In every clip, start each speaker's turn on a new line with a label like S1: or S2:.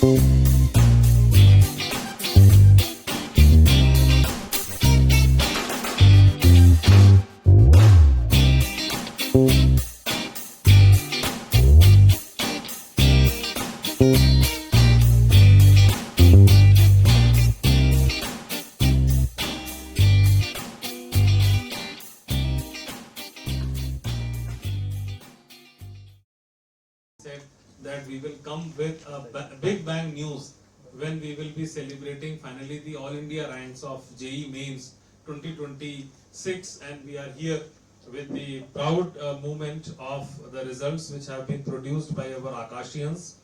S1: Said that we will come with a big bang news when we will be celebrating finally the All India ranks of JEE Mains 2026, and we are here with the proud moment of the results which have been produced by our Akashians.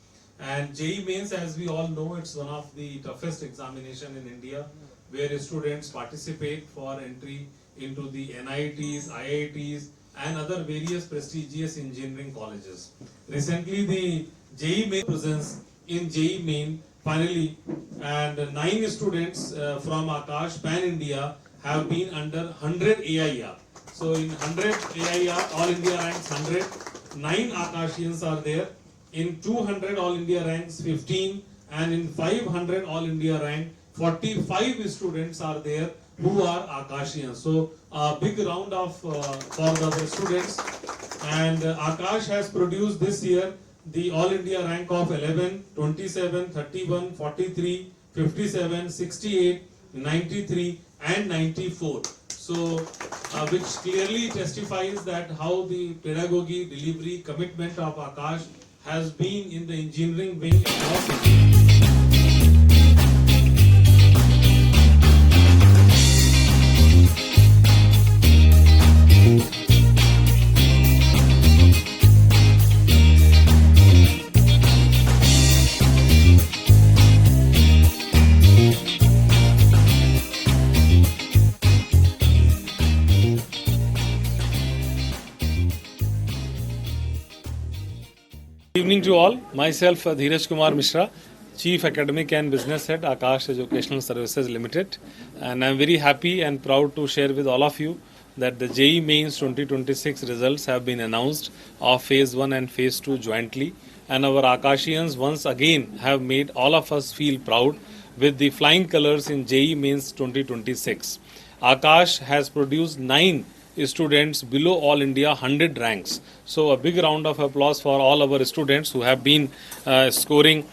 S1: And JEE Mains, as we all know, it's one of the toughest examination in India, where students participate for entry into the NITs, IITs, and other various prestigious engineering colleges. Recently, the JEE Main presence in JEE Main finally, and 9 students from Akash Pan India have been under 100 AIR. So in 100 AIR, All India ranks 100, 9 Akashians are there. In 200 All India ranks 15, and in 500 All India rank 45 students are there who are Akashians. So a big round of for the students. And Akash has produced this year the All India rank of 11, 27, 31, 43, 57, 68, 93 and 94. So which clearly testifies that how the pedagogy, delivery, commitment of Akash has been in the engineering wing across India. Good evening to all. Myself Dheeraj Kumar Mishra, Chief Academic and Business Head, Akash Educational Services Limited, and I am very happy and proud to share with all of you that the JEE Mains 2026 results have been announced of Phase 1 and Phase 2 jointly, and our Akashians once again have made all of us feel proud with the flying colours in JEE Mains 2026. Akash has produced 9 students below All India 100 ranks. So a big round of applause for all our students who have been scoring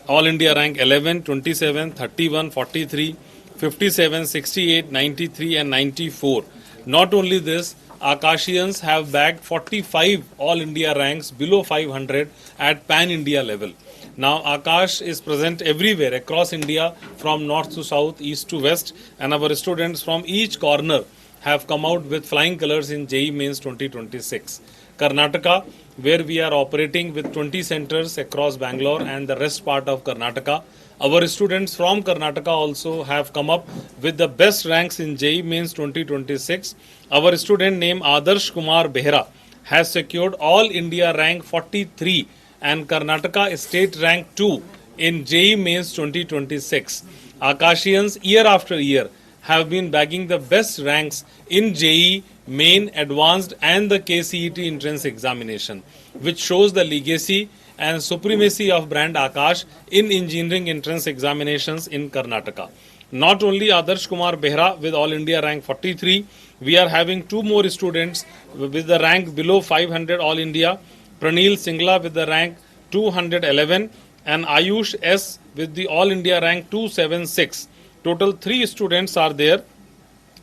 S1: All India rank 11, 27, 31, 43, 57, 68, 93 and 94. Not only this, Akashians have bagged 45 All India ranks below 500 at Pan India level. Now Akash is present everywhere across India, from north to south, east to west, and our students from each corner have come out with flying colours in JEE Mains 2026. Karnataka, where we are operating with 20 centres across Bangalore and the rest part of Karnataka. Our students from Karnataka also have come up with the best ranks in JEE Mains 2026. Our student named Adarsh Kumar Behra has secured All India rank 43 and Karnataka state rank 2 in JEE Mains 2026. Akashians year after year have been bagging the best ranks in JEE, Main, Advanced and the KCET entrance examination, which shows the legacy and supremacy of brand Akash in engineering entrance examinations in Karnataka. Not only Adarsh Kumar Behra with All India rank 43, we are having 2 more students with the rank below 500 All India, Pranil Singla with the rank 211 and Ayush S with the All India rank 276. Total 3 students are there,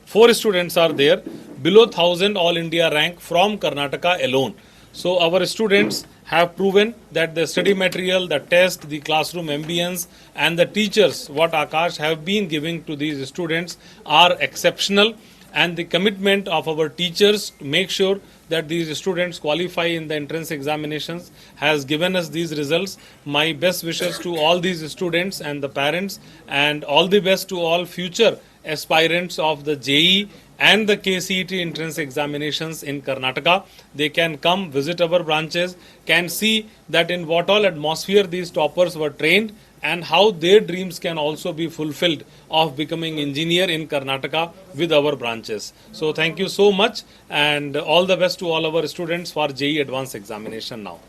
S1: 4 students are there below 1000 All India rank from Karnataka alone. So our students have proven that the study material, the test, the classroom ambience and the teachers what Akash have been giving to these students are exceptional, and the commitment of our teachers to make sure that these students qualify in the entrance examinations has given us these results. My best wishes to all these students and the parents, and all the best to all future aspirants of the JEE and the KCET entrance examinations in Karnataka. They can come visit our branches, can see that in what all atmosphere these toppers were trained and how their dreams can also be fulfilled of becoming engineer in Karnataka with our branches. So thank you so much, and all the best to all our students for JEE advanced examination now.